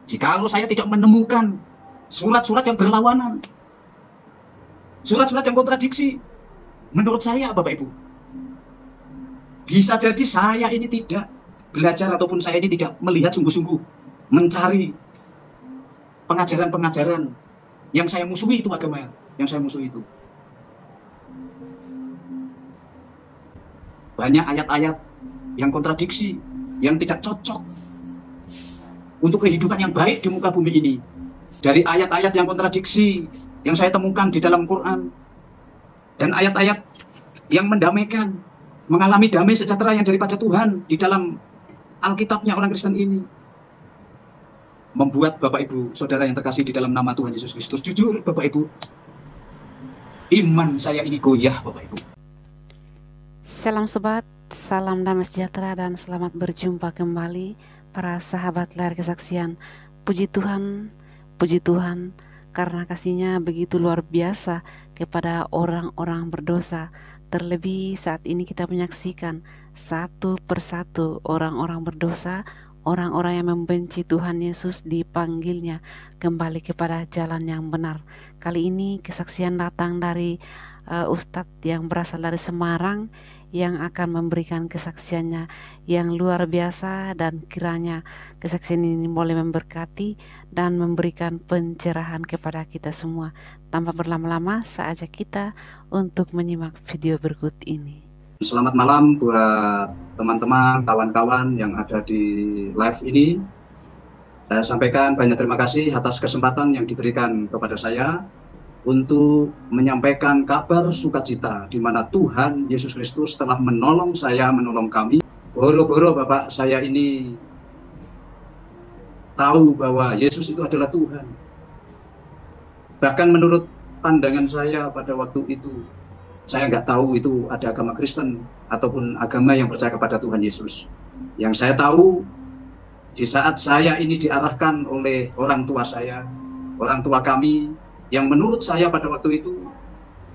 Jikalau saya tidak menemukan surat-surat yang berlawanan, surat-surat yang kontradiksi, menurut saya, Bapak Ibu, bisa jadi saya ini tidak belajar ataupun saya ini tidak melihat sungguh-sungguh mencari pengajaran-pengajaran yang saya musuhi itu agama, yang saya musuhi itu. Banyak ayat-ayat yang kontradiksi, yang tidak cocok untuk kehidupan yang baik di muka bumi ini. Dari ayat-ayat yang kontradiksi yang saya temukan di dalam Quran, dan ayat-ayat yang mendamaikan, mengalami damai sejahtera yang daripada Tuhan di dalam Alkitabnya orang Kristen ini, membuat Bapak Ibu Saudara yang terkasih di dalam nama Tuhan Yesus Kristus, jujur Bapak Ibu, iman saya ini goyah Bapak Ibu. Salam sobat, salam damai sejahtera dan selamat berjumpa kembali para sahabat layar kesaksian. Puji Tuhan karena kasih-Nya begitu luar biasa kepada orang-orang berdosa. Terlebih saat ini kita menyaksikan satu persatu orang-orang berdosa, orang-orang yang membenci Tuhan Yesus dipanggilnya kembali kepada jalan yang benar. Kali ini kesaksian datang dari Ustadz yang berasal dari Semarang, yang akan memberikan kesaksiannya yang luar biasa, dan kiranya kesaksian ini boleh memberkati dan memberikan pencerahan kepada kita semua. Tanpa berlama-lama, saya ajak kita untuk menyimak video berikut ini. Selamat malam buat teman-teman, kawan-kawan yang ada di live ini. Saya sampaikan banyak terima kasih atas kesempatan yang diberikan kepada saya untuk menyampaikan kabar sukacita di mana Tuhan Yesus Kristus telah menolong saya, menolong kami. Boro-boro Bapak saya ini tahu bahwa Yesus itu adalah Tuhan. Bahkan menurut pandangan saya pada waktu itu, saya nggak tahu itu ada agama Kristen ataupun agama yang percaya kepada Tuhan Yesus. Yang saya tahu, di saat saya ini diarahkan oleh orang tua saya, orang tua kami, yang menurut saya pada waktu itu,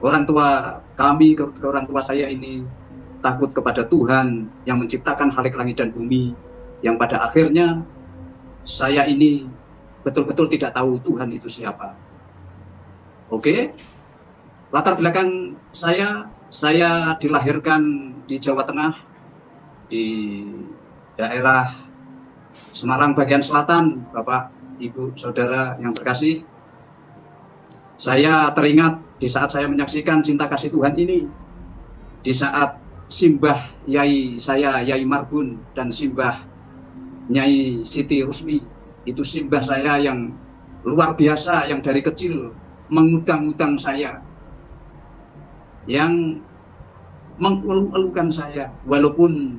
orang tua kami, ke orang tua saya ini takut kepada Tuhan yang menciptakan khalik langit dan bumi, yang pada akhirnya saya ini betul-betul tidak tahu Tuhan itu siapa. Oke, latar belakang saya dilahirkan di Jawa Tengah, di daerah Semarang bagian selatan, Bapak, Ibu, Saudara yang terkasih. Saya teringat di saat saya menyaksikan cinta kasih Tuhan ini, di saat simbah Yai saya, Yai Marbun, dan simbah Nyai Siti Rusmi, itu simbah saya yang luar biasa, yang dari kecil mengudang-udang saya, yang mengeluh-elukan saya, walaupun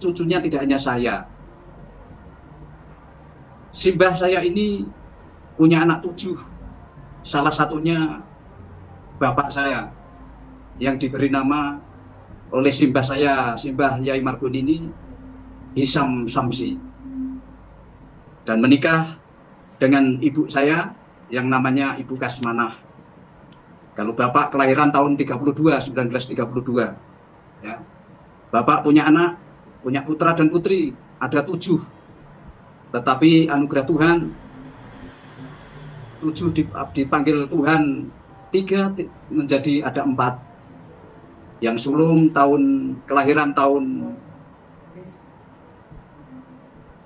cucunya tidak hanya saya. Simbah saya ini punya anak 7. Salah satunya bapak saya yang diberi nama oleh simbah saya, simbah Yai Marbun ini, Hisam Samsi, dan menikah dengan ibu saya yang namanya Ibu Kasmanah. Kalau bapak kelahiran tahun 1932, ya. Bapak punya anak, punya putra dan putri, ada 7. Tetapi anugerah Tuhan, 7 dipanggil Tuhan, 3 menjadi ada 4. Yang sulung kelahiran tahun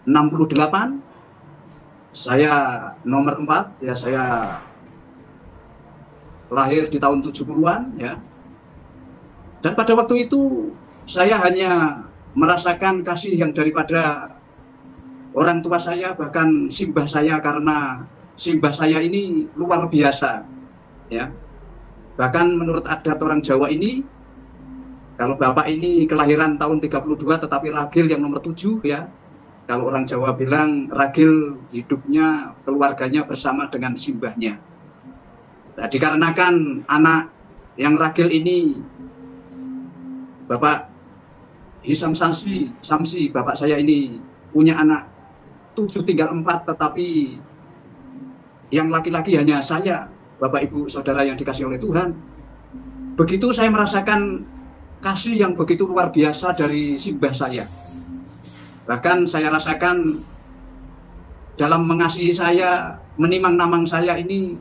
68, saya nomor 4, ya, saya lahir di tahun 70-an, ya. Dan pada waktu itu saya hanya merasakan kasih yang daripada orang tua saya, bahkan simbah saya, karena simbah saya ini luar biasa, ya. Bahkan menurut adat orang Jawa ini, kalau bapak ini kelahiran tahun 32 tetapi ragil yang nomor 7, ya. Kalau orang Jawa bilang ragil hidupnya, keluarganya bersama dengan simbahnya. Nah, dikarenakan anak yang ragil ini, Bapak Hisam Samsi, bapak saya ini punya anak 7 tinggal 4, tetapi yang laki-laki hanya saya, Bapak Ibu Saudara yang dikasih oleh Tuhan. Begitu saya merasakan kasih yang begitu luar biasa dari simbah saya. Bahkan saya rasakan dalam mengasihi saya, menimang-namang saya ini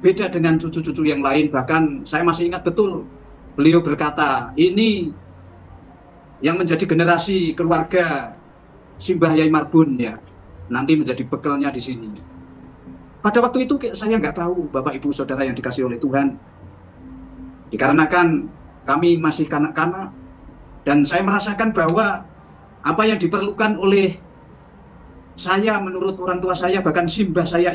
beda dengan cucu-cucu yang lain. Bahkan saya masih ingat betul beliau berkata, ini yang menjadi generasi keluarga Simbah Yai Marbun ya, nanti menjadi bekalnya di sini. Pada waktu itu saya nggak tahu, Bapak Ibu Saudara yang dikasihi oleh Tuhan, dikarenakan kami masih kanak-kanak dan saya merasakan bahwa apa yang diperlukan oleh saya menurut orang tua saya, bahkan simbah saya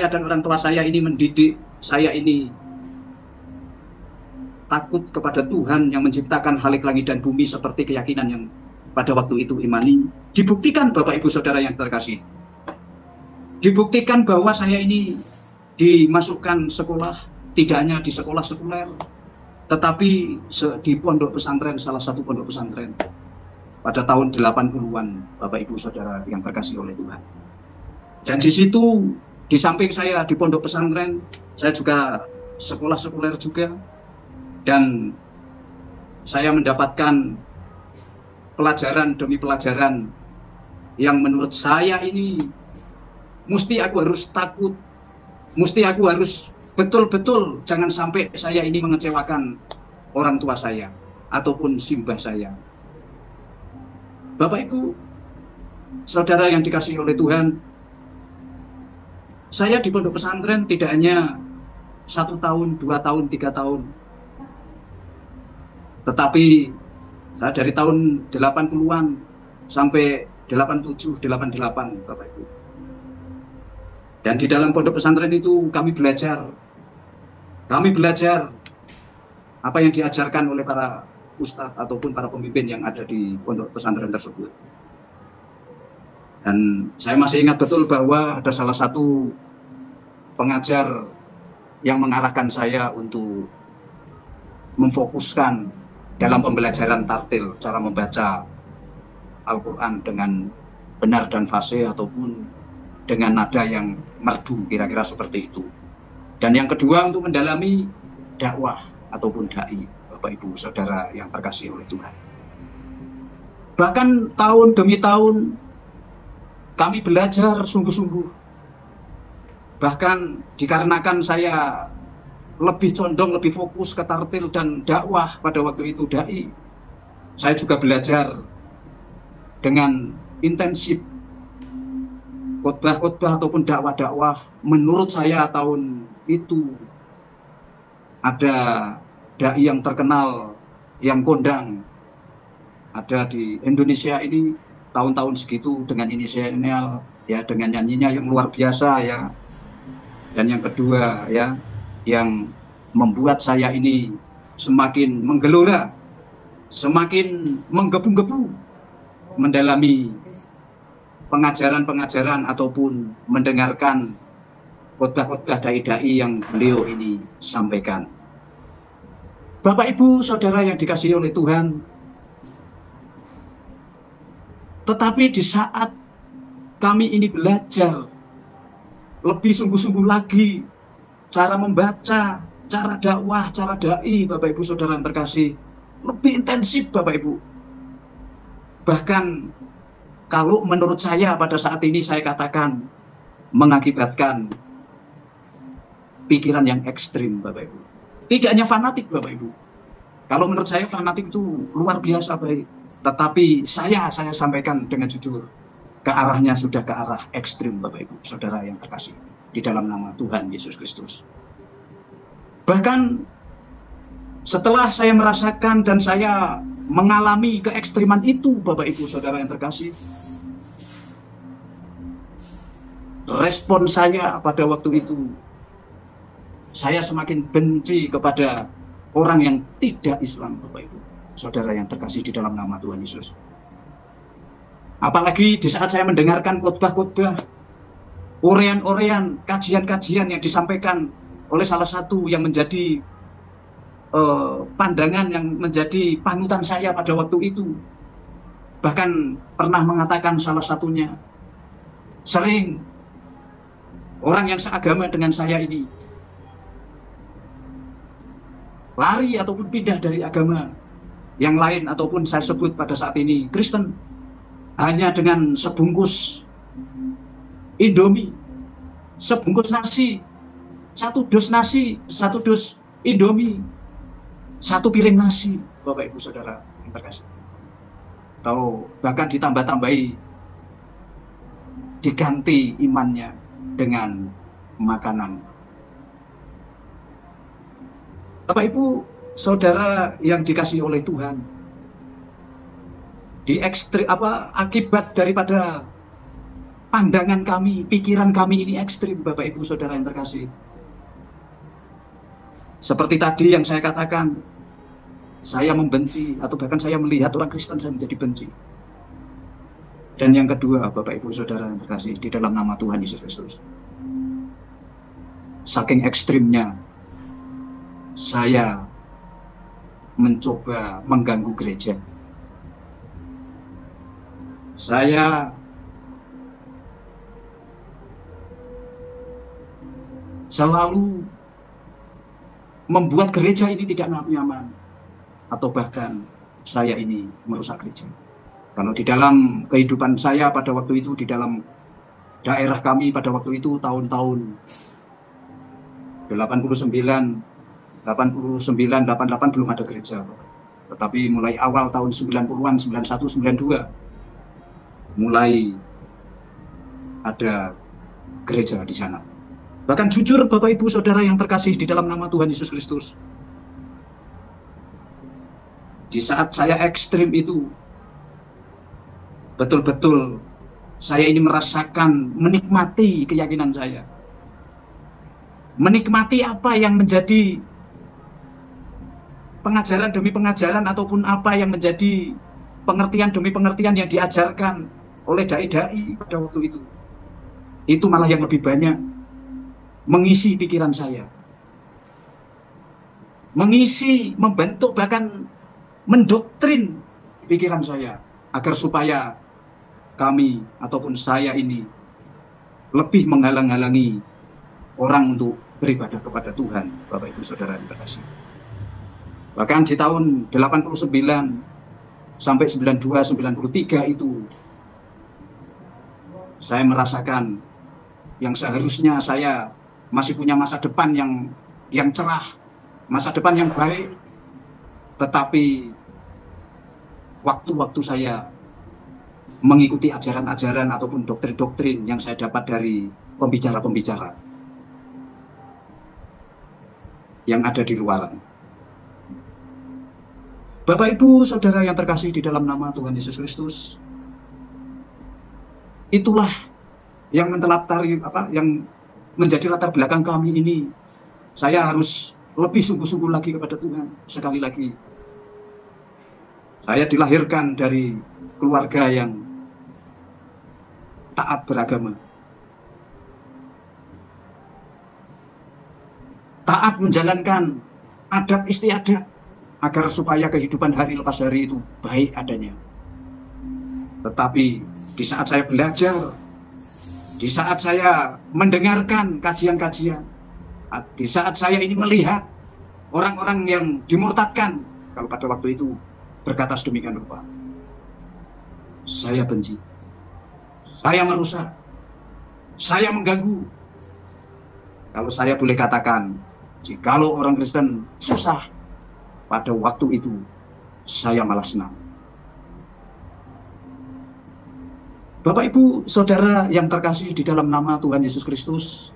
dan orang tua saya ini mendidik saya ini takut kepada Tuhan yang menciptakan halik langit dan bumi seperti keyakinan yang pada waktu itu imani. Dibuktikan Bapak Ibu Saudara yang terkasih, dibuktikan bahwa saya ini dimasukkan sekolah, tidak hanya di sekolah sekuler, tetapi di pondok pesantren, salah satu pondok pesantren pada tahun 80-an, Bapak Ibu Saudara yang terkasih oleh Tuhan. Dan di situ, di samping saya di pondok pesantren, saya juga sekolah sekuler juga, dan saya mendapatkan pelajaran demi pelajaran yang menurut saya ini mesti aku harus takut, mesti aku harus betul-betul jangan sampai saya ini mengecewakan orang tua saya ataupun simbah saya. Bapak Ibu Saudara yang dikasihi oleh Tuhan, saya di pondok pesantren tidak hanya 1 tahun, 2 tahun, 3 tahun, tetapi saya dari tahun 80-an sampai 87, 88, Bapak Ibu. Dan di dalam pondok pesantren itu kami belajar apa yang diajarkan oleh para ustadz ataupun para pemimpin yang ada di pondok pesantren tersebut. Dan saya masih ingat betul bahwa ada salah satu pengajar yang mengarahkan saya untuk memfokuskan dalam pembelajaran tartil, cara membaca Al-Quran dengan benar dan fasih ataupun dengan nada yang merdu, kira-kira seperti itu. Dan yang kedua untuk mendalami dakwah ataupun dai, Bapak Ibu Saudara yang terkasih oleh Tuhan. Bahkan tahun demi tahun kami belajar sungguh-sungguh. Bahkan dikarenakan saya lebih condong, lebih fokus ke tartil dan dakwah pada waktu itu dai, saya juga belajar dengan intensif khotbah-khotbah ataupun dakwah-dakwah. Menurut saya tahun itu ada dai yang terkenal, yang kondang ada di Indonesia ini tahun-tahun segitu dengan inisial ya, dengan nyanyinya yang luar biasa ya. Dan yang kedua ya, yang membuat saya ini semakin menggelora, semakin menggebu-gebu mendalami pengajaran-pengajaran ataupun mendengarkan khotbah-khotbah dai-dai yang beliau ini sampaikan. Bapak Ibu Saudara yang dikasihi oleh Tuhan, tetapi di saat kami ini belajar lebih sungguh-sungguh lagi cara membaca, cara dakwah, cara dai, Bapak Ibu Saudara yang terkasih, lebih intensif Bapak Ibu. Bahkan kalau menurut saya pada saat ini saya katakan mengakibatkan pikiran yang ekstrim Bapak Ibu. Tidak hanya fanatik Bapak Ibu. Kalau menurut saya fanatik itu luar biasa baik. Tetapi saya sampaikan dengan jujur, ke arahnya sudah ke arah ekstrim Bapak Ibu Saudara yang terkasih di dalam nama Tuhan Yesus Kristus. Bahkan setelah saya merasakan dan saya mengalami keekstriman itu Bapak Ibu Saudara yang terkasih, respon saya pada waktu itu, saya semakin benci kepada orang yang tidak Islam Bapak Ibu Saudara yang terkasih di dalam nama Tuhan Yesus. Apalagi di saat saya mendengarkan khotbah-khotbah, orean-orean, kajian-kajian yang disampaikan oleh salah satu yang menjadi pandangan, yang menjadi panutan saya pada waktu itu. Bahkan pernah mengatakan salah satunya, sering orang yang seagama dengan saya ini lari ataupun pindah dari agama yang lain ataupun saya sebut pada saat ini Kristen hanya dengan sebungkus Indomie, sebungkus nasi, 1 dus nasi, 1 dus Indomie, 1 piring nasi, Bapak Ibu Saudara yang terkasih. Atau bahkan ditambah-tambahi, diganti imannya dengan makanan. Bapak Ibu Saudara yang dikasihi oleh Tuhan, akibat daripada pandangan kami, pikiran kami ini ekstrim, Bapak Ibu Saudara yang terkasih. Seperti tadi yang saya katakan, saya membenci atau bahkan saya melihat orang Kristen saya menjadi benci. Dan yang kedua, Bapak Ibu Saudara yang terkasih, di dalam nama Tuhan Yesus Kristus, saking ekstrimnya saya mencoba mengganggu gereja. Saya selalu membuat gereja ini tidak nyaman, atau bahkan saya ini merusak gereja. Kalau di dalam kehidupan saya pada waktu itu, di dalam daerah kami pada waktu itu, tahun-tahun 89, 88 belum ada gereja. Tetapi mulai awal tahun 90-an, 91, 92, mulai ada gereja di sana. Bahkan jujur Bapak Ibu Saudara yang terkasih di dalam nama Tuhan Yesus Kristus, di saat saya ekstrim itu, betul-betul saya ini merasakan, menikmati keyakinan saya. Menikmati apa yang menjadi pengajaran demi pengajaran, ataupun apa yang menjadi pengertian demi pengertian yang diajarkan oleh dai-dai pada waktu itu. Itu malah yang lebih banyak mengisi pikiran saya, mengisi, membentuk, bahkan mendoktrin pikiran saya, agar supaya kami ataupun saya ini lebih menghalang-halangi orang untuk beribadah kepada Tuhan, Bapak Ibu Saudara yang terkasih. Bahkan di tahun 89 sampai 92, 93 itu, saya merasakan yang seharusnya saya masih punya masa depan yang cerah, masa depan yang baik, tetapi waktu-waktu saya mengikuti ajaran-ajaran ataupun doktrin-doktrin yang saya dapat dari pembicara-pembicara yang ada di luaran. Bapak Ibu Saudara yang terkasih di dalam nama Tuhan Yesus Kristus, itulah yang yang menjadi latar belakang kami ini. Saya harus lebih sungguh-sungguh lagi kepada Tuhan. Sekali lagi, saya dilahirkan dari keluarga yang taat beragama, taat menjalankan adat istiadat, agar supaya kehidupan hari lepas hari itu baik adanya. Tetapi di saat saya belajar, di saat saya mendengarkan kajian-kajian, di saat saya ini melihat orang-orang yang dimurtadkan, kalau pada waktu itu berkata sedemikian rupa, saya benci, saya merusak, saya mengganggu. Kalau saya boleh katakan, jikalau orang Kristen susah, pada waktu itu saya malah senang. Bapak Ibu Saudara yang terkasih di dalam nama Tuhan Yesus Kristus,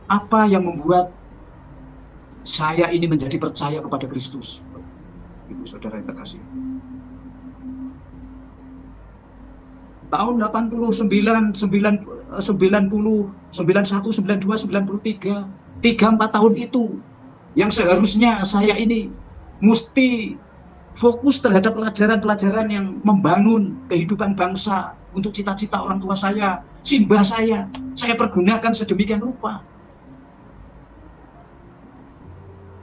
apa yang membuat saya ini menjadi percaya kepada Kristus, Ibu Saudara yang terkasih? Tahun 89, 90, 91, 92, 93, 3-4 tahun itu yang seharusnya saya ini mesti fokus terhadap pelajaran-pelajaran yang membangun kehidupan bangsa untuk cita-cita orang tua saya, simbah saya pergunakan sedemikian rupa.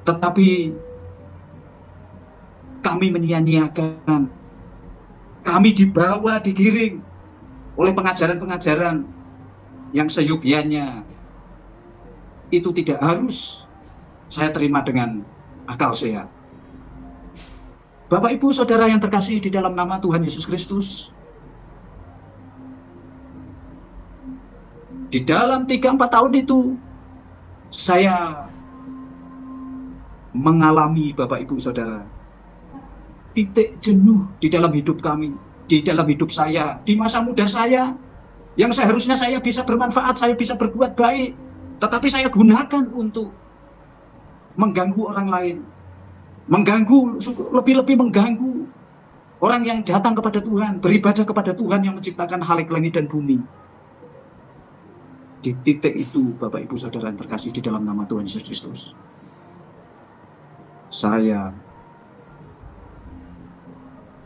Tetapi kami menyia-nyiakan, kami dibawa, digiring oleh pengajaran-pengajaran yang seyogyanya itu tidak harus saya terima dengan akal sehat. Bapak Ibu Saudara yang terkasih di dalam nama Tuhan Yesus Kristus, di dalam 3-4 tahun itu saya mengalami, Bapak Ibu Saudara, titik jenuh di dalam hidup kami, di dalam hidup saya, di masa muda saya, yang seharusnya saya bisa bermanfaat, saya bisa berbuat baik, tetapi saya gunakan untuk mengganggu orang lain, mengganggu, lebih-lebih mengganggu orang yang datang kepada Tuhan, beribadah kepada Tuhan yang menciptakan halik langit dan bumi. Di titik itu, Bapak Ibu Saudara yang terkasih di dalam nama Tuhan Yesus Kristus, saya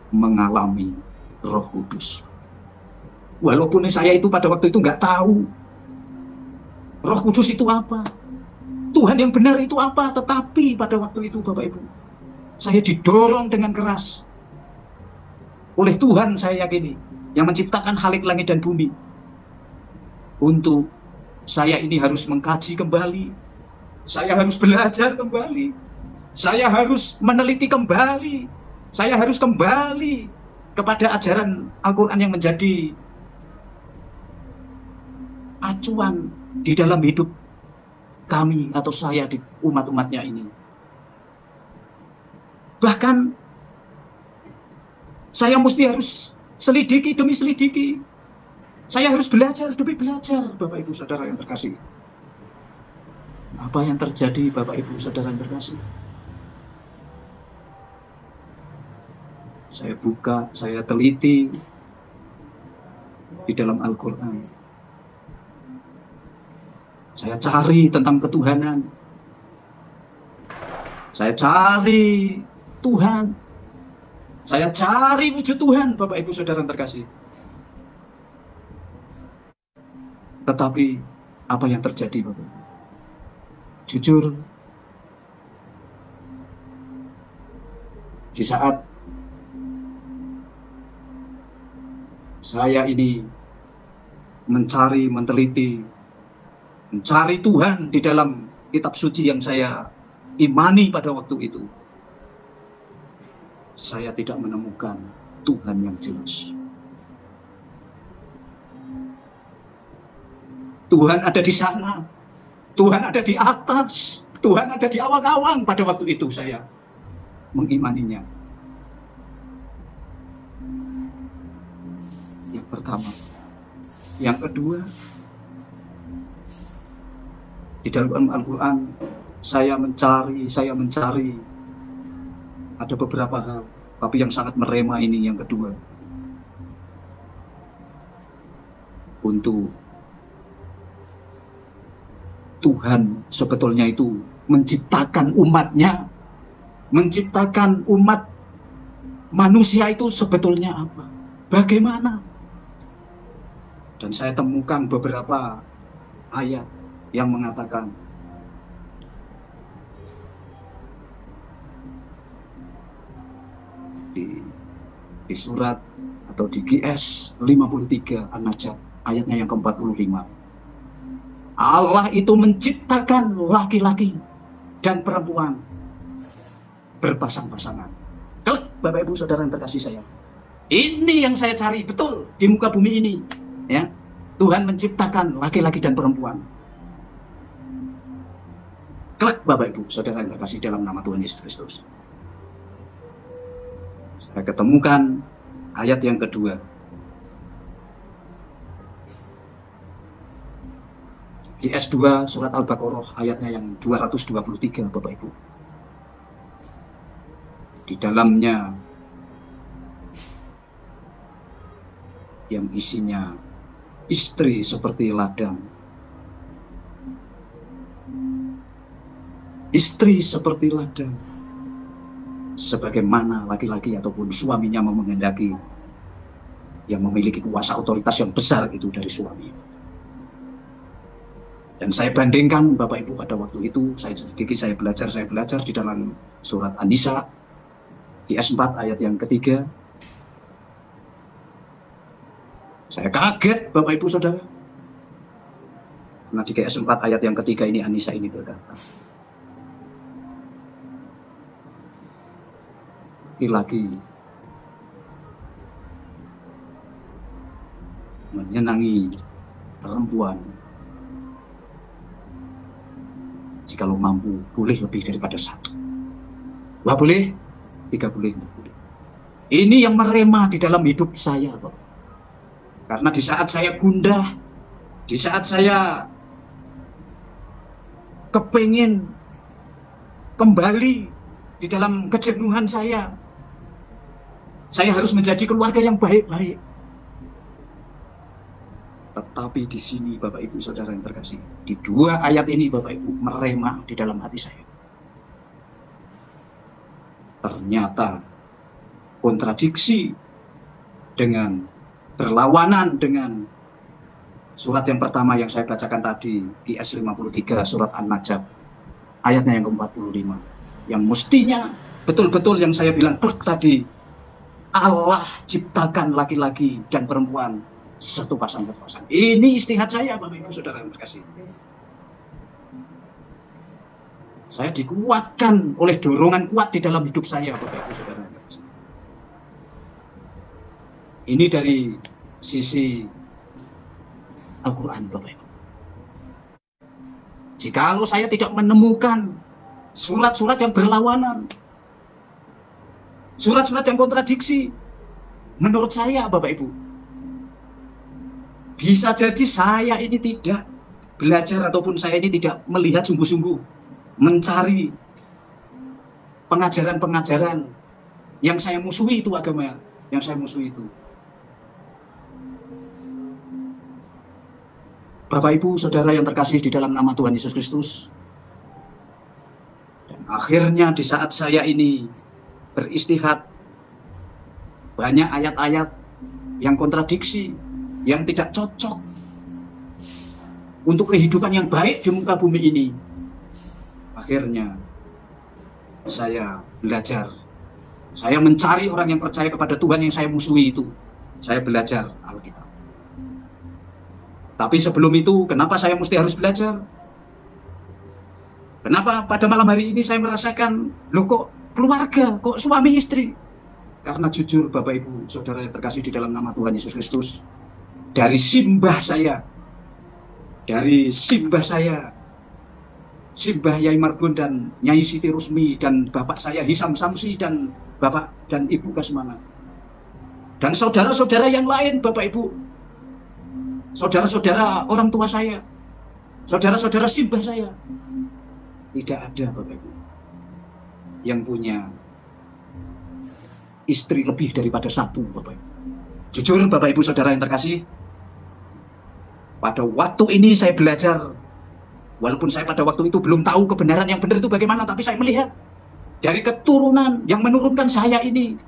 mengalami Roh Kudus. Walaupun saya itu pada waktu itu nggak tahu Roh Kudus itu apa, Tuhan yang benar itu apa, tetapi pada waktu itu, Bapak Ibu, saya didorong dengan keras oleh Tuhan, saya yakini, yang menciptakan halik langit dan bumi, untuk saya ini harus mengkaji kembali, saya harus belajar kembali, saya harus meneliti kembali, saya harus kembali kepada ajaran Al-Quran yang menjadi acuan di dalam hidup kami atau saya di umat-umatnya ini. Bahkan saya mesti harus selidiki demi selidiki. Saya harus belajar demi belajar, Bapak Ibu Saudara yang terkasih. Apa yang terjadi, Bapak Ibu Saudara yang terkasih? Saya buka, saya teliti di dalam Al-Quran. Saya cari tentang ketuhanan. Saya cari Tuhan. Saya cari wujud Tuhan, Bapak Ibu Saudara yang terkasih. Tetapi apa yang terjadi, Bapak? Jujur, di saat saya ini mencari, meneliti, mencari Tuhan di dalam kitab suci yang saya imani pada waktu itu, saya tidak menemukan Tuhan yang jelas. Tuhan ada di sana, Tuhan ada di atas, Tuhan ada di awang-awang. Pada waktu itu saya mengimaninya. Yang pertama. Yang kedua, di dalam Al-Quran saya mencari ada beberapa hal, tapi yang sangat merema ini yang kedua, untuk Tuhan sebetulnya itu menciptakan umatnya, menciptakan umat manusia itu sebetulnya apa, bagaimana. Dan saya temukan beberapa ayat yang mengatakan di surat atau di GS 53 An-Najm ayatnya yang ke-45, Allah itu menciptakan laki-laki dan perempuan berpasang-pasangan. Bapak Ibu Saudara yang terkasih saya, ini yang saya cari betul di muka bumi ini, ya. Tuhan menciptakan laki-laki dan perempuan. Bapak Ibu Saudara yang terkasih dalam nama Tuhan Yesus Kristus, saya ketemukan ayat yang kedua. GS 2 surat Al-Baqarah ayatnya yang 223, Bapak Ibu. Di dalamnya yang isinya istri seperti ladang, istri seperti ladang, sebagaimana laki-laki ataupun suaminya menghendaki, yang memiliki kuasa otoritas yang besar itu dari suami. Dan saya bandingkan, Bapak Ibu, pada waktu itu saya belajar di dalam surat An-Nisa GS 4 ayat yang ketiga. Saya kaget, Bapak Ibu Saudara. Nah, di GS 4 ayat yang ketiga ini An-Nisa ini berkata, laki-laki menyenangi perempuan, jikalau mampu, boleh lebih daripada satu. 2 boleh, 3 boleh, 4 boleh. Ini yang merema di dalam hidup saya, Bapak. Karena di saat saya gundah, di saat saya kepingin kembali di dalam kejenuhan saya harus menjadi keluarga yang baik-baik. Tetapi di sini Bapak Ibu Saudara yang terkasih, di 2 ayat ini Bapak Ibu merema di dalam hati saya. Ternyata kontradiksi dengan, berlawanan dengan surat yang pertama yang saya bacakan tadi, IS 53, surat An-Najm, ayatnya yang ke-45. Yang mestinya betul-betul yang saya bilang tadi, Allah ciptakan laki-laki dan perempuan satu pasang berpasang. Ini istihad saya, Bapak Ibu Saudara yang terkasih. Saya dikuatkan oleh dorongan kuat di dalam hidup saya, Bapak Ibu Saudara yang terkasih. Ini dari sisi Al-Quran, Bapak Ibu. Jikalau saya tidak menemukan surat-surat yang berlawanan, surat-surat yang kontradiksi, menurut saya, Bapak Ibu, bisa jadi saya ini tidak belajar ataupun saya ini tidak melihat sungguh-sungguh mencari pengajaran-pengajaran yang saya musuhi itu, agama yang saya musuhi itu. Bapak Ibu Saudara yang terkasih di dalam nama Tuhan Yesus Kristus, dan akhirnya di saat saya ini beristihad, banyak ayat-ayat yang kontradiksi, yang tidak cocok untuk kehidupan yang baik di muka bumi ini. Akhirnya saya belajar, saya mencari orang yang percaya kepada Tuhan yang saya musuhi itu. Saya belajar Alkitab. Tapi sebelum itu, kenapa saya mesti harus belajar? Kenapa pada malam hari ini saya merasakan, loh kok keluarga, kok suami istri? Karena jujur Bapak Ibu Saudara yang terkasih di dalam nama Tuhan Yesus Kristus, dari simbah saya, simbah Yai Marbun dan Nyai Siti Rusmi, dan bapak saya Hisam Samsi, dan bapak dan ibu Kasmana, dan saudara-saudara yang lain, Bapak Ibu, saudara-saudara orang tua saya, saudara-saudara simbah saya, tidak ada Bapak Ibu yang punya istri lebih daripada satu, Bapak Ibu. Jujur Bapak Ibu Saudara yang terkasih, pada waktu ini saya belajar, walaupun saya pada waktu itu belum tahu kebenaran yang benar itu bagaimana, tapi saya melihat dari keturunan yang menurunkan saya ini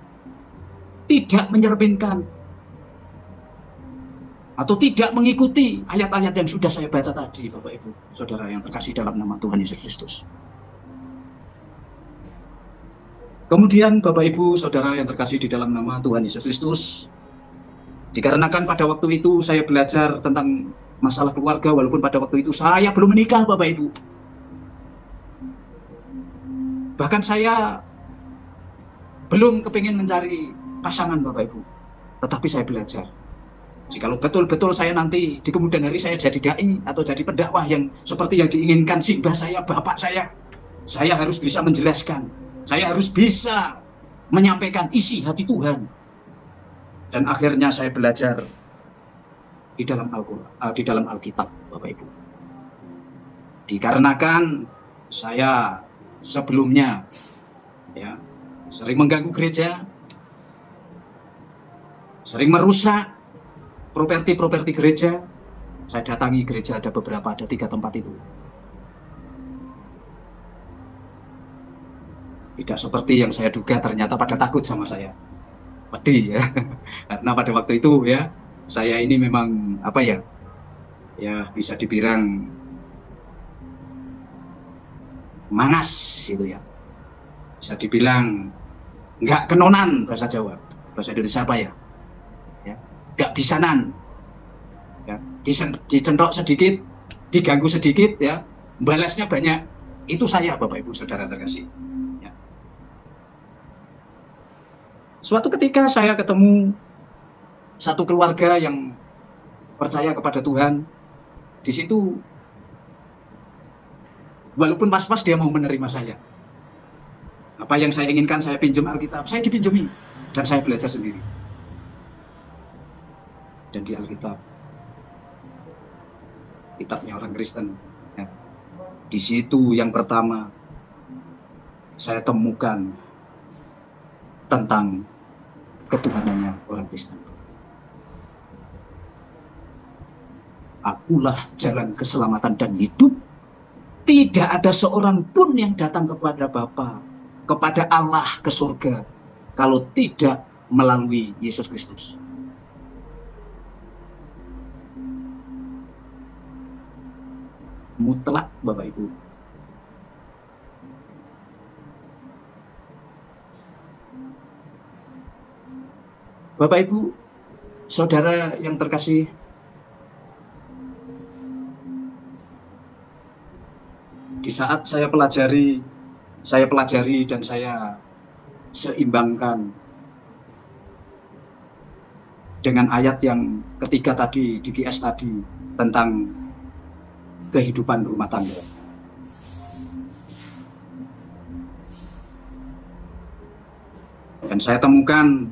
tidak menyerminkan atau tidak mengikuti ayat-ayat yang sudah saya baca tadi, Bapak Ibu Saudara yang terkasih dalam nama Tuhan Yesus Kristus. Kemudian Bapak Ibu Saudara yang terkasih di dalam nama Tuhan Yesus Kristus, dikarenakan pada waktu itu saya belajar tentang masalah keluarga, walaupun pada waktu itu saya belum menikah, Bapak Ibu. Bahkan saya belum kepingin mencari pasangan, Bapak Ibu. Tetapi saya belajar, jikalau betul-betul saya nanti di kemudian hari saya jadi dai atau jadi pendakwah yang seperti yang diinginkan simbah saya, bapak saya harus bisa menjelaskan, saya harus bisa menyampaikan isi hati Tuhan. Dan akhirnya saya belajar di dalam Alkitab, Bapak Ibu. Dikarenakan saya sebelumnya ya sering mengganggu gereja, sering merusak properti gereja. Saya datangi gereja, ada 3 tempat itu. Tidak seperti yang saya duga, ternyata pada takut sama saya. Pedih ya. Karena pada waktu itu ya, saya ini memang apa ya, bisa dibilang manas gitu ya. Bisa dibilang nggak kenonan bahasa Jawa, bahasa Indonesia apa ya? Nggak bisanan. Ya, dicendok sedikit, diganggu sedikit ya, balasnya banyak. Itu saya, Bapak Ibu Saudara terkasih. Ya. Suatu ketika saya ketemu satu keluarga yang percaya kepada Tuhan. Di situ, walaupun pas-pas dia mau menerima saya. Apa yang saya inginkan, saya pinjam Alkitab, saya dipinjami. Dan saya belajar sendiri. Dan di Alkitab, kitabnya orang Kristen, ya, di situ yang pertama saya temukan tentang ketuhanannya orang Kristen. Akulah jalan keselamatan dan hidup. Tidak ada seorang pun yang datang kepada Bapa, kepada Allah ke surga, kalau tidak melalui Yesus Kristus. Mutlak, Bapak Ibu. Bapak Ibu, saudara yang terkasih, di saat saya pelajari dan saya seimbangkan dengan ayat yang ketiga tadi di GS tadi tentang kehidupan rumah tangga. Dan saya temukan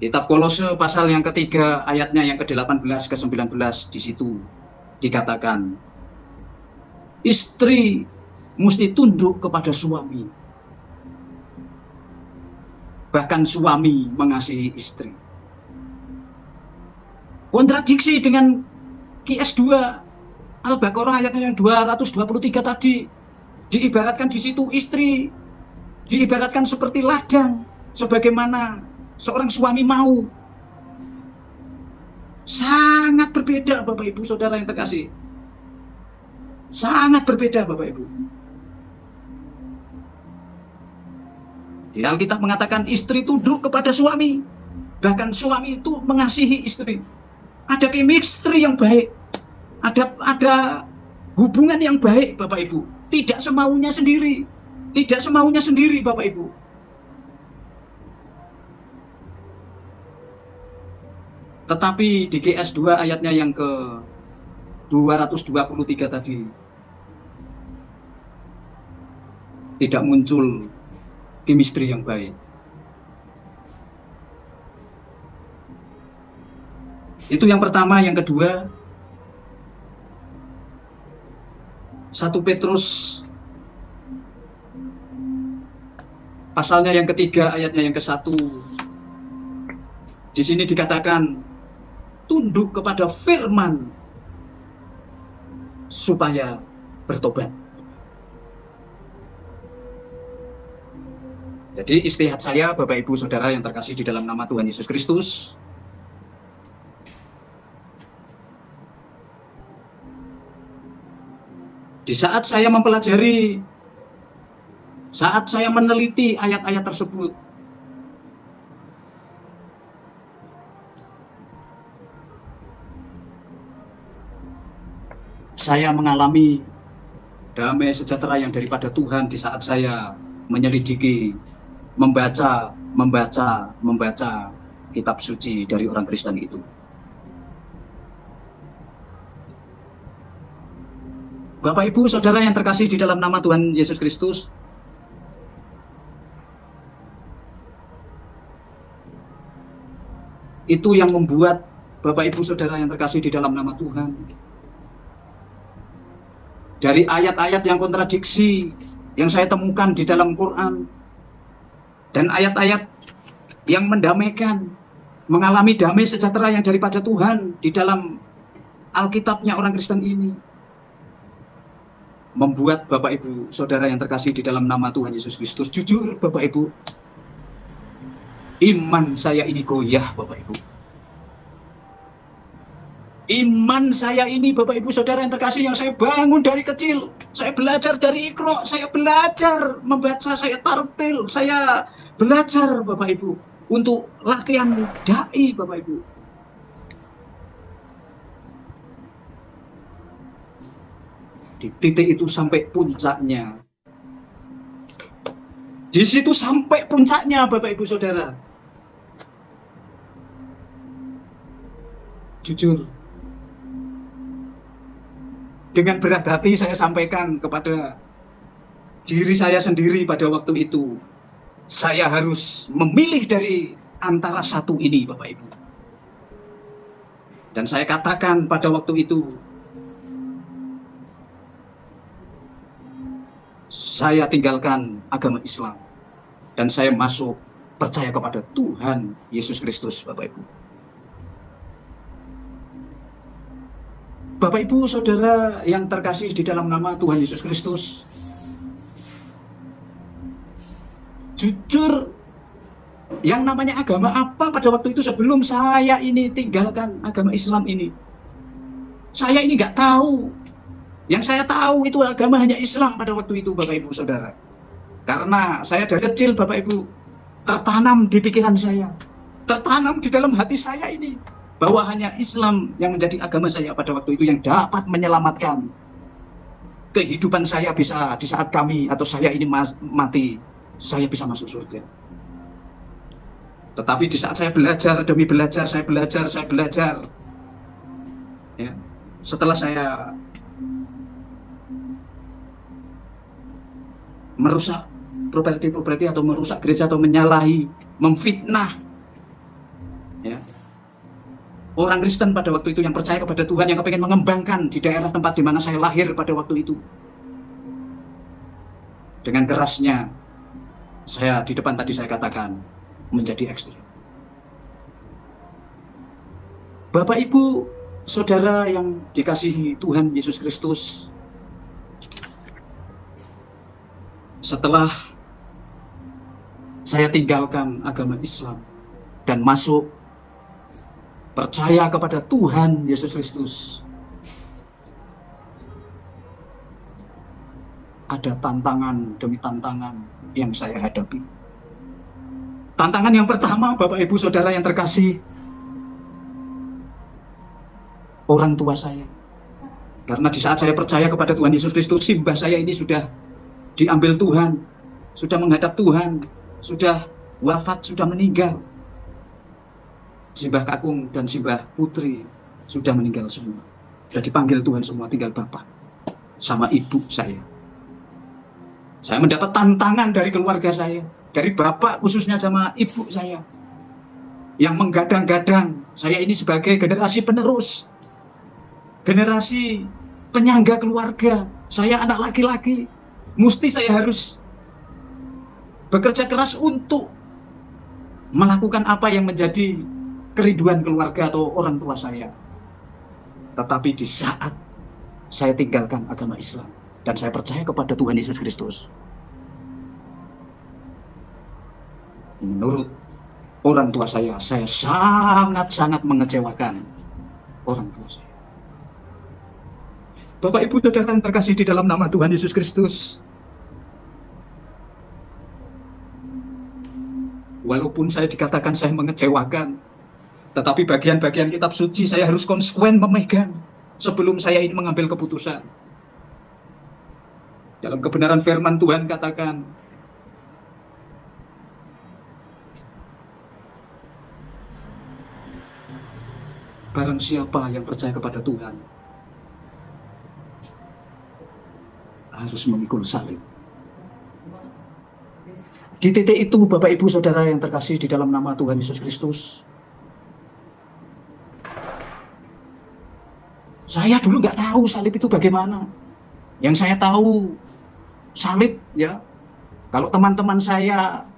kitab Kolose pasal yang ketiga ayatnya yang ke-18 ke-19, di situ dikatakan istri mesti tunduk kepada suami. Bahkan suami mengasihi istri. Kontradiksi dengan QS 2 Al-Baqarah ayatnya yang 223 tadi. Diibaratkan di situ istri diibaratkan seperti ladang, sebagaimana seorang suami mau. Sangat berbeda, Bapak Ibu Saudara yang terkasih. Sangat berbeda, Bapak Ibu. Di Alkitab mengatakan istri tunduk kepada suami. Bahkan suami itu mengasihi istri. Ada chemistry yang baik. Ada hubungan yang baik, Bapak Ibu. Tidak semaunya sendiri. Tidak semaunya sendiri, Bapak Ibu. Tetapi di GS 2 ayatnya yang ke 223 tadi, tidak muncul chemistry yang baik. Itu yang pertama. Yang kedua, 1 Petrus pasalnya yang ketiga ayatnya yang ke-1. Di sini dikatakan tunduk kepada firman supaya bertobat. Jadi istihad saya, Bapak Ibu Saudara yang terkasih di dalam nama Tuhan Yesus Kristus, di saat saya mempelajari, saat saya meneliti ayat-ayat tersebut, saya mengalami damai sejahtera yang daripada Tuhan di saat saya menyelidiki, membaca kitab suci dari orang Kristen itu. Bapak Ibu Saudara yang terkasih di dalam nama Tuhan Yesus Kristus, itu yang membuat Bapak Ibu Saudara yang terkasih di dalam nama Tuhan, dari ayat-ayat yang kontradiksi yang saya temukan di dalam Quran, dan ayat-ayat yang mendamaikan, mengalami damai sejahtera yang daripada Tuhan di dalam Alkitabnya orang Kristen ini, membuat Bapak Ibu Saudara yang terkasih di dalam nama Tuhan Yesus Kristus, jujur Bapak Ibu, iman saya ini goyah, Bapak Ibu. Iman saya ini, Bapak Ibu Saudara yang terkasih, yang saya bangun dari kecil, saya belajar dari Iqra, saya belajar membaca, saya tartil, saya belajar Bapak Ibu untuk latihan dai, Bapak Ibu. Di titik itu sampai puncaknya, Di situ sampai puncaknya, Bapak Ibu Saudara. Jujur, dengan berat hati saya sampaikan kepada diri saya sendiri pada waktu itu, saya harus memilih dari antara satu ini, Bapak Ibu. Dan saya katakan pada waktu itu, saya tinggalkan agama Islam dan saya masuk percaya kepada Tuhan Yesus Kristus, Bapak Ibu. Bapak Ibu Saudara yang terkasih di dalam nama Tuhan Yesus Kristus, jujur, yang namanya agama apa pada waktu itu sebelum saya ini tinggalkan agama Islam ini, saya ini nggak tahu. Yang saya tahu itu agama hanya Islam pada waktu itu, Bapak Ibu Saudara. Karena saya dari kecil, Bapak Ibu, tertanam di pikiran saya, tertanam di dalam hati saya ini, bahwa hanya Islam yang menjadi agama saya pada waktu itu yang dapat menyelamatkan kehidupan saya bisa di saat kami atau saya ini mati, saya bisa masuk surga. Tetapi di saat saya belajar demi belajar, saya belajar. Ya, setelah saya merusak properti atau merusak gereja atau menyalahi, memfitnah, ya, orang Kristen pada waktu itu yang percaya kepada Tuhan, yang kepengen mengembangkan di daerah tempat di mana saya lahir pada waktu itu. Dengan kerasnya, saya di depan tadi saya katakan, menjadi ekstrim. Bapak Ibu Saudara yang dikasihi Tuhan Yesus Kristus, setelah saya tinggalkan agama Islam dan masuk percaya kepada Tuhan Yesus Kristus, ada tantangan demi tantangan yang saya hadapi. Tantangan yang pertama, Bapak Ibu Saudara yang terkasih, orang tua saya. Karena di saat saya percaya kepada Tuhan Yesus Kristus, simbah saya ini sudah diambil Tuhan, sudah menghadap Tuhan, sudah wafat, sudah meninggal. Simbah Kakung dan Simbah Putri sudah meninggal semua. Sudah dipanggil Tuhan semua, tinggal Bapak sama ibu saya. Saya mendapat tantangan dari keluarga saya, dari Bapak khususnya sama ibu saya, yang menggadang-gadang saya ini sebagai generasi penerus, generasi penyangga keluarga. Saya anak laki-laki, mesti saya harus bekerja keras untuk melakukan apa yang menjadi kerinduan keluarga atau orang tua saya. Tetapi di saat saya tinggalkan agama Islam dan saya percaya kepada Tuhan Yesus Kristus, menurut orang tua saya sangat-sangat mengecewakan orang tua saya. Bapak Ibu Saudara yang terkasih di dalam nama Tuhan Yesus Kristus, walaupun saya dikatakan saya mengecewakan, tetapi bagian-bagian kitab suci saya harus konsekuen memegang sebelum saya ini mengambil keputusan. Dalam kebenaran firman Tuhan katakan, barang siapa yang percaya kepada Tuhan harus memikul salib. Di titik itu, Bapak Ibu Saudara yang terkasih di dalam nama Tuhan Yesus Kristus, saya dulu nggak tahu salib itu bagaimana. Yang saya tahu salib, ya, kalau teman-teman saya,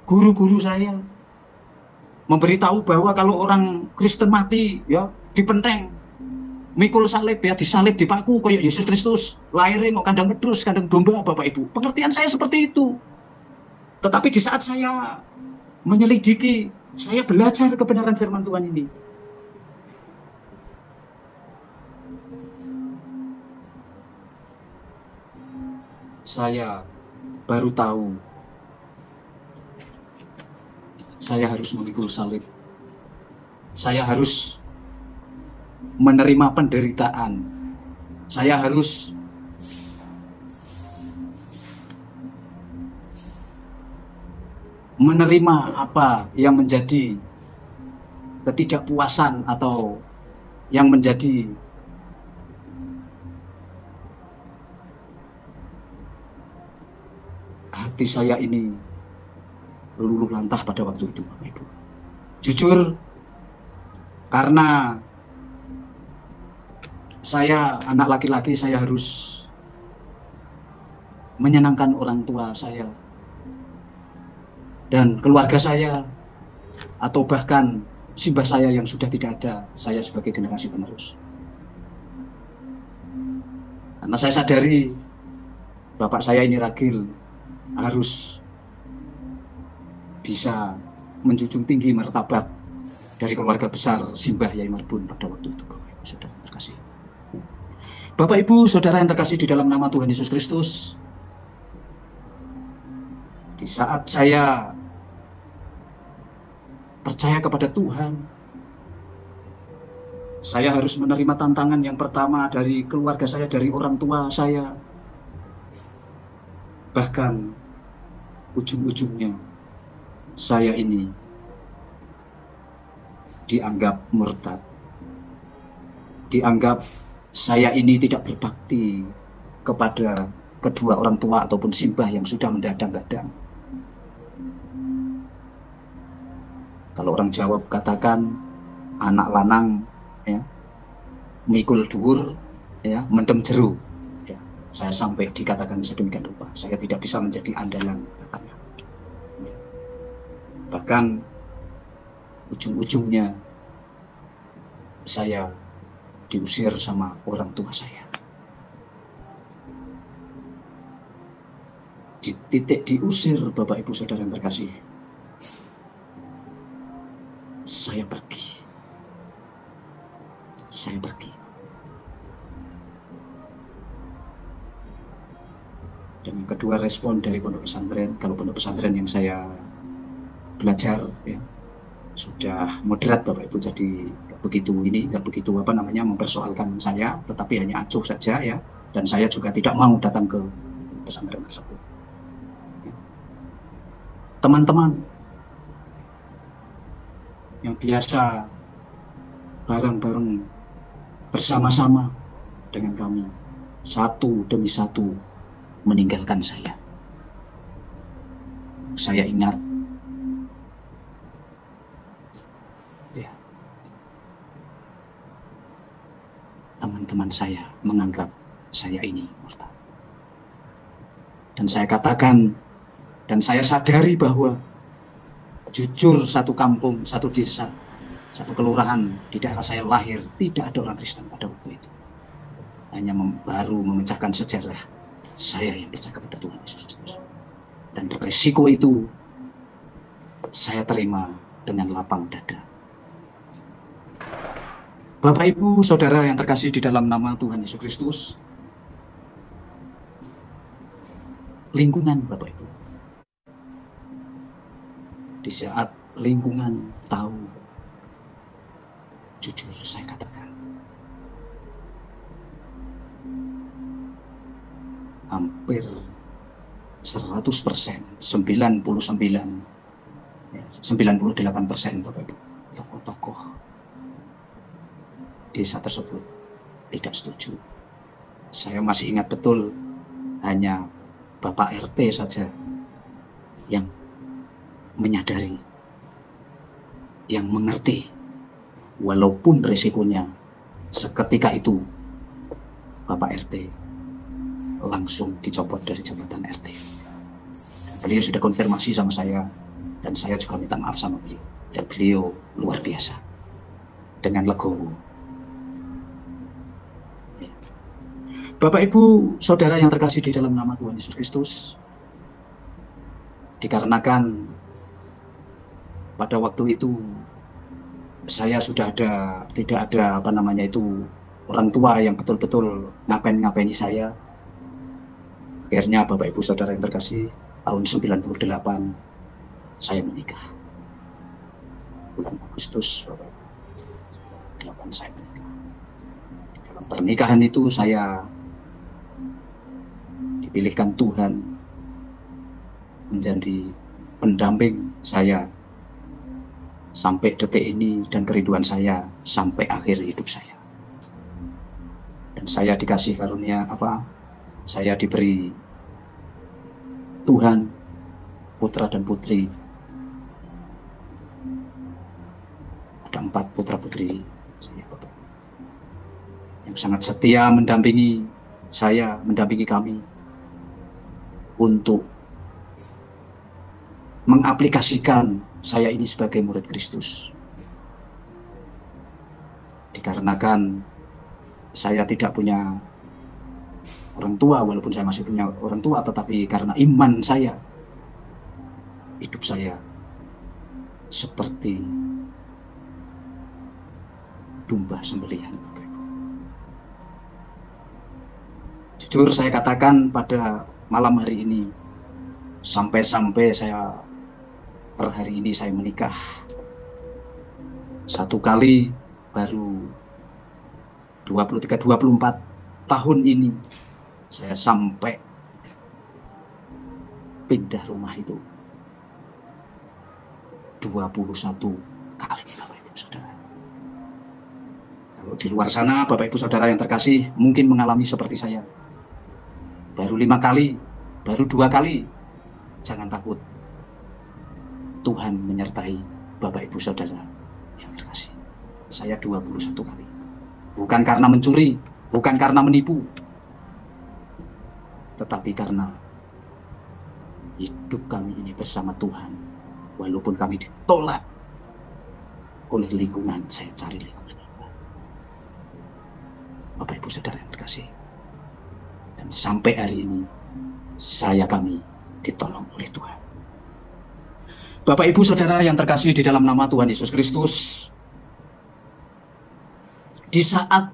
guru-guru saya memberitahu bahwa kalau orang Kristen mati, ya, dipenteng, mikul salib, ya, disalib, dipaku kayak Yesus Kristus, lahirnya kok kandang pedus, kandang domba, Bapak Ibu. Pengertian saya seperti itu. Tetapi di saat saya menyelidiki, saya belajar kebenaran firman Tuhan ini, saya baru tahu saya harus memikul salib. Saya harus menerima penderitaan. Saya harus menerima apa yang menjadi ketidakpuasan atau yang menjadi hati saya ini luluh lantah pada waktu itu, Bapak Ibu. Jujur, karena saya anak laki-laki, saya harus menyenangkan orang tua saya dan keluarga saya, atau bahkan simbah saya yang sudah tidak ada, saya sebagai generasi penerus. Karena saya sadari bapak saya ini ragil, harus bisa menjunjung tinggi martabat dari keluarga besar Simbah Yai Marbun pada waktu itu, Bapak Ibu Saudara yang terkasih. Bapak Ibu Saudara yang terkasih di dalam nama Tuhan Yesus Kristus, di saat saya percaya kepada Tuhan, saya harus menerima tantangan yang pertama dari keluarga saya, dari orang tua saya. Bahkan ujung-ujungnya saya ini dianggap murtad, dianggap saya ini tidak berbakti kepada kedua orang tua ataupun simbah yang sudah mengadang-adang. Kalau orang Jawa katakan anak lanang ya, mikul dhuwur ya, mendem jeru. Ya, saya sampai dikatakan sedemikian rupa. Saya tidak bisa menjadi andalan katanya. Ya. Bahkan ujung-ujungnya saya diusir sama orang tua saya. Di titik diusir, Bapak Ibu Saudara yang terkasih, saya pergi. Saya pergi. Dan kedua respon dari pondok pesantren, kalau pondok pesantren yang saya belajar ya, sudah moderat Bapak Ibu, jadi nggak begitu mempersoalkan saya, tetapi hanya acuh saja ya, dan saya juga tidak mau datang ke pesantren tersebut. Teman-teman yang biasa bareng-bareng bersama-sama dengan kami, satu demi satu meninggalkan saya. Saya ingat ya, teman-teman saya menganggap saya ini murtad. Dan saya katakan, dan saya sadari bahwa jujur satu kampung, satu desa, satu kelurahan di daerah saya lahir, tidak ada orang Kristen pada waktu itu. Hanya baru memecahkan sejarah saya yang percaya kepada Tuhan Yesus Kristus. Dan resiko itu saya terima dengan lapang dada. Bapak Ibu Saudara yang terkasih di dalam nama Tuhan Yesus Kristus, lingkungan Bapak Ibu, di saat lingkungan tahu, jujur saya katakan, hampir 100%, 98% Bapak Ibu, tokoh-tokoh desa tersebut tidak setuju. Saya masih ingat betul, hanya Bapak RT saja yang menyadari, yang mengerti, walaupun resikonya. Seketika itu Bapak RT langsung dicopot dari jabatan RT. Beliau sudah konfirmasi sama saya, dan saya juga minta maaf sama beliau, dan beliau luar biasa dengan legowo. Bapak Ibu Saudara yang terkasih di dalam nama Tuhan Yesus Kristus, dikarenakan pada waktu itu saya sudah tidak ada orang tua yang betul-betul ngapain-ngapaini saya. Akhirnya Bapak Ibu Saudara yang terkasih, tahun 98 saya menikah. Bulan Agustus Bapak Ibu, 8 saya menikah. Dalam pernikahan itu saya dipilihkan Tuhan menjadi pendamping saya sampai detik ini dan kerinduan saya sampai akhir hidup saya. Dan saya dikasih karunia apa? Saya diberi Tuhan, putra dan putri. Ada 4 putra putri saya, Bapak, yang sangat setia mendampingi saya, mendampingi kami untuk mengaplikasikan saya ini sebagai murid Kristus. Dikarenakan saya tidak punya orang tua, walaupun saya masih punya orang tua, tetapi karena iman saya, hidup saya seperti domba sembelihan. Jujur saya katakan pada malam hari ini, sampai-sampai saya per hari ini saya menikah 1 kali, baru 23-24 tahun ini saya sampai pindah rumah itu 21 kali, Bapak Ibu Saudara. Kalau di luar sana Bapak Ibu Saudara yang terkasih mungkin mengalami seperti saya, baru 5 kali, baru 2 kali. Jangan takut, Tuhan menyertai Bapak Ibu Saudara yang terkasih. Saya 21 kali. Bukan karena mencuri, bukan karena menipu, tetapi karena hidup kami ini bersama Tuhan. Walaupun kami ditolak oleh lingkungan, saya cari lingkungan Bapak Ibu Saudara yang terkasih. Dan sampai hari ini kami ditolong oleh Tuhan. Bapak Ibu Saudara yang terkasih di dalam nama Tuhan Yesus Kristus, di saat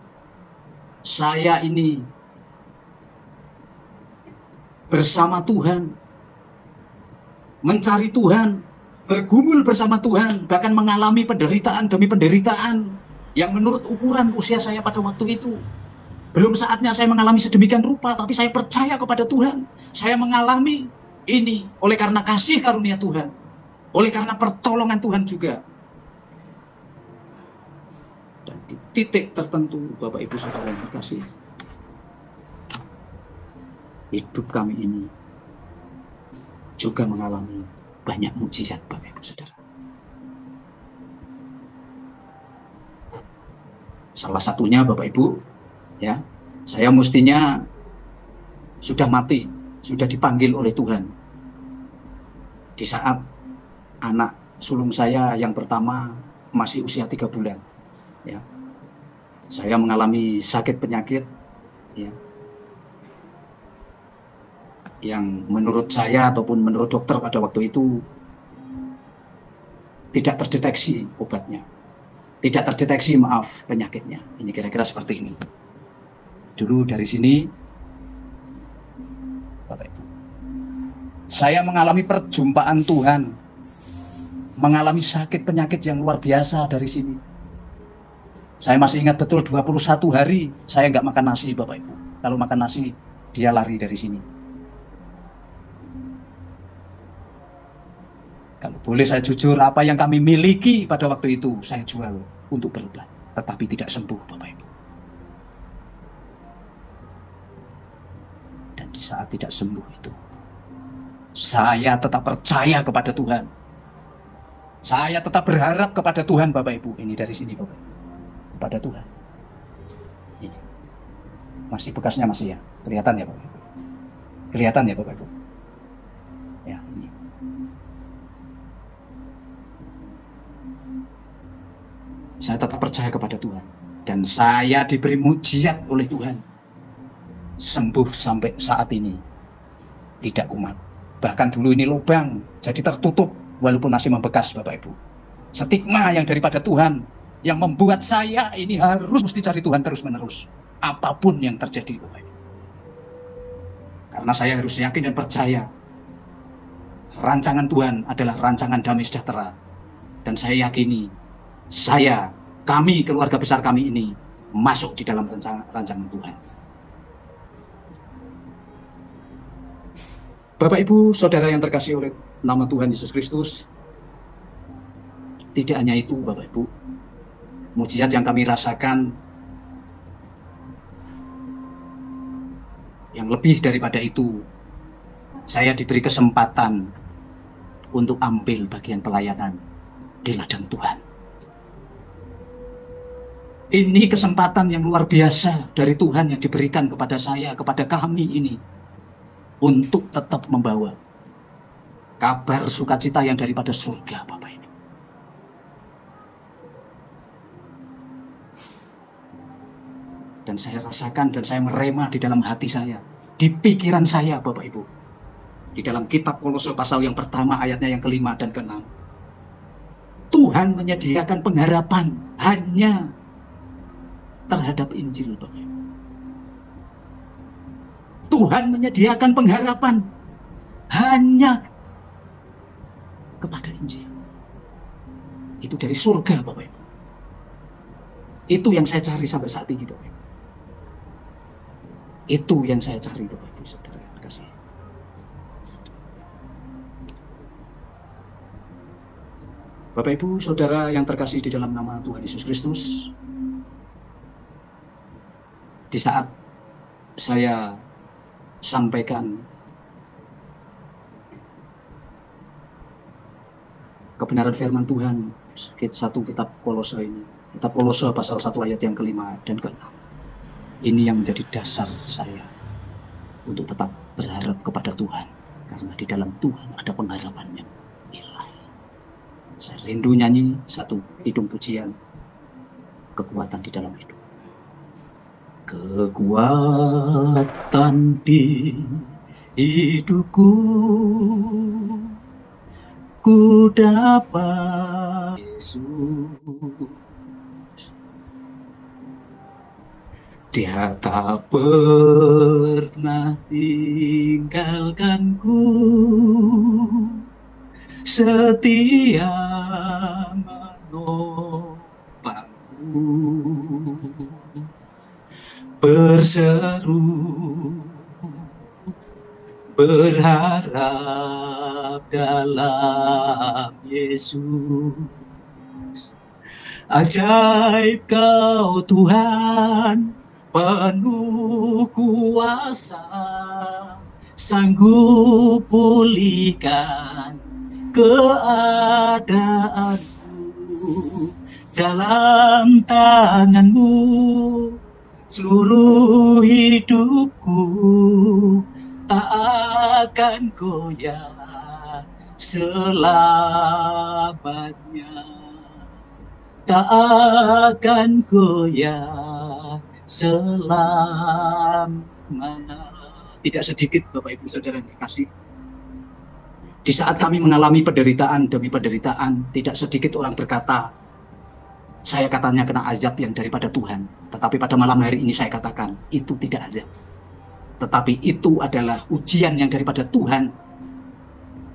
saya ini bersama Tuhan, mencari Tuhan, bergumul bersama Tuhan, bahkan mengalami penderitaan demi penderitaan yang menurut ukuran usia saya pada waktu itu belum saatnya saya mengalami sedemikian rupa, tapi saya percaya kepada Tuhan. Saya mengalami ini oleh karena kasih karunia Tuhan, oleh karena pertolongan Tuhan juga. Dan di titik tertentu, Bapak Ibu Saudara yang terkasih, hidup kami ini juga mengalami banyak mukjizat, Bapak Ibu Saudara. Salah satunya, Bapak Ibu, ya, saya mestinya sudah mati, sudah dipanggil oleh Tuhan. Di saat anak sulung saya yang pertama masih usia 3 bulan, ya, saya mengalami sakit penyakit, ya, yang menurut saya ataupun menurut dokter pada waktu itu tidak terdeteksi obatnya, tidak terdeteksi penyakitnya. Ini kira-kira seperti ini. Dulu dari sini, Bapak Ibu, saya mengalami perjumpaan Tuhan, mengalami sakit penyakit yang luar biasa dari sini. Saya masih ingat betul 21 hari saya nggak makan nasi, Bapak Ibu. Kalau makan nasi, dia lari dari sini. Kalau boleh saya jujur, apa yang kami miliki pada waktu itu, saya jual untuk berobat. Tetapi tidak sembuh, Bapak Ibu. Dan di saat tidak sembuh itu, saya tetap percaya kepada Tuhan. Saya tetap berharap kepada Tuhan, Bapak Ibu. Ini dari sini, Bapak Ibu. Kepada Tuhan. Ini. Masih bekasnya masih ya. Kelihatan ya, Bapak Ibu. Kelihatan ya, Bapak Ibu. Ya, ini. Saya tetap percaya kepada Tuhan. Dan saya diberi mukjizat oleh Tuhan. Sembuh sampai saat ini. Tidak kumat. Bahkan dulu ini lubang, jadi tertutup. Walaupun masih membekas, Bapak Ibu. Stigma yang daripada Tuhan, yang membuat saya ini harus mesti cari Tuhan terus-menerus. Apapun yang terjadi, Bapak Ibu. Karena saya harus yakin dan percaya. Rancangan Tuhan adalah rancangan damai sejahtera. Dan saya yakini, kami, keluarga besar kami ini, masuk di dalam rancangan Tuhan. Bapak Ibu, Saudara yang terkasih oleh nama Tuhan Yesus Kristus, Tidak hanya itu Bapak Ibu, mujizat yang kami rasakan yang lebih daripada itu, saya diberi kesempatan untuk ambil bagian pelayanan di ladang Tuhan. Ini kesempatan yang luar biasa dari Tuhan yang diberikan kepada saya, kepada kami ini, untuk tetap membawa kabar sukacita yang daripada surga, Bapak ini. Dan saya rasakan dan saya merema di dalam hati saya, di pikiran saya, Bapak Ibu. Di dalam kitab Kolose pasal yang pertama ayatnya yang ke-5 dan ke-6. Tuhan menyediakan pengharapan hanya terhadap Injil, Bapak Ibu. Tuhan menyediakan pengharapan hanya kepada Injil. Itu dari surga, Bapak Ibu. Itu yang saya cari sampai saat ini, Bapak Ibu. Itu yang saya cari, Bapak Ibu, saudara yang terkasih. Bapak Ibu, saudara yang terkasih di dalam nama Tuhan Yesus Kristus, di saat saya sampaikan kebenaran firman Tuhan, satu kitab Kolose ini, kitab Kolose pasal 1 ayat yang ke-5 dan ke-6, ini yang menjadi dasar saya untuk tetap berharap kepada Tuhan, karena di dalam Tuhan ada pengharapan yang ilahi. Saya rindu nyanyi satu hidung pujian, kekuatan di dalam hidup. Kekuatan di hidupku, ku dapat Yesus. Dia tak pernah tinggalkanku, setia menopangku, berseru berharap dalam Yesus. Ajaib Kau Tuhan, penuh kuasa, sanggup pulihkan keadaanku. Dalam tangan-Mu seluruh hidupku tak akan goyah selamanya, tak akan goyah selamanya. Tidak sedikit Bapak Ibu Saudara yang terkasih, di saat kami mengalami penderitaan demi penderitaan, tidak sedikit orang berkata, saya katanya kena azab yang daripada Tuhan. Tetapi pada malam hari ini saya katakan, itu tidak azab. Tetapi itu adalah ujian yang daripada Tuhan.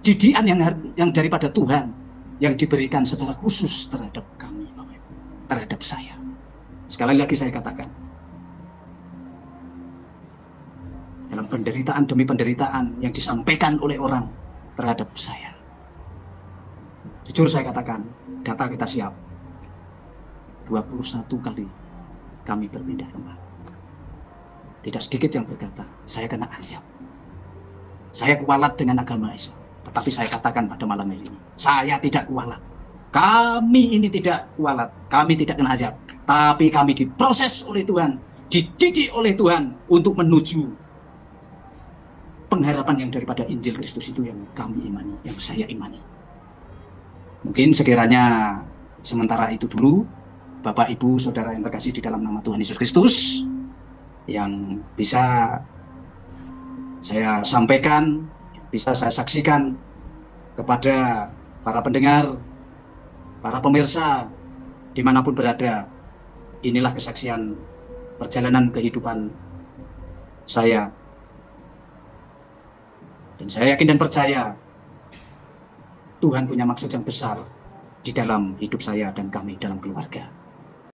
Didikan yang daripada Tuhan, yang diberikan secara khusus terhadap kami, Bapak Ibu, terhadap saya. Sekali lagi saya katakan, dalam penderitaan demi penderitaan yang disampaikan oleh orang terhadap saya, jujur saya katakan, data kita siap. 21 kali kami berpindah tempat. Tidak sedikit yang berkata, saya kena azab, saya kualat dengan agama Islam. Tetapi saya katakan pada malam ini, saya tidak kualat. Kami ini tidak kualat, kami tidak kena azab. Tapi kami diproses oleh Tuhan, dididik oleh Tuhan untuk menuju pengharapan yang daripada Injil Kristus itu yang kami imani, yang saya imani. Mungkin sekiranya sementara itu dulu, Bapak, Ibu, Saudara yang terkasih di dalam nama Tuhan Yesus Kristus, yang bisa saya sampaikan, bisa saya saksikan kepada para pendengar, para pemirsa, dimanapun berada, inilah kesaksian perjalanan kehidupan saya. Dan saya yakin dan percaya, Tuhan punya maksud yang besar di dalam hidup saya dan kami dalam keluarga.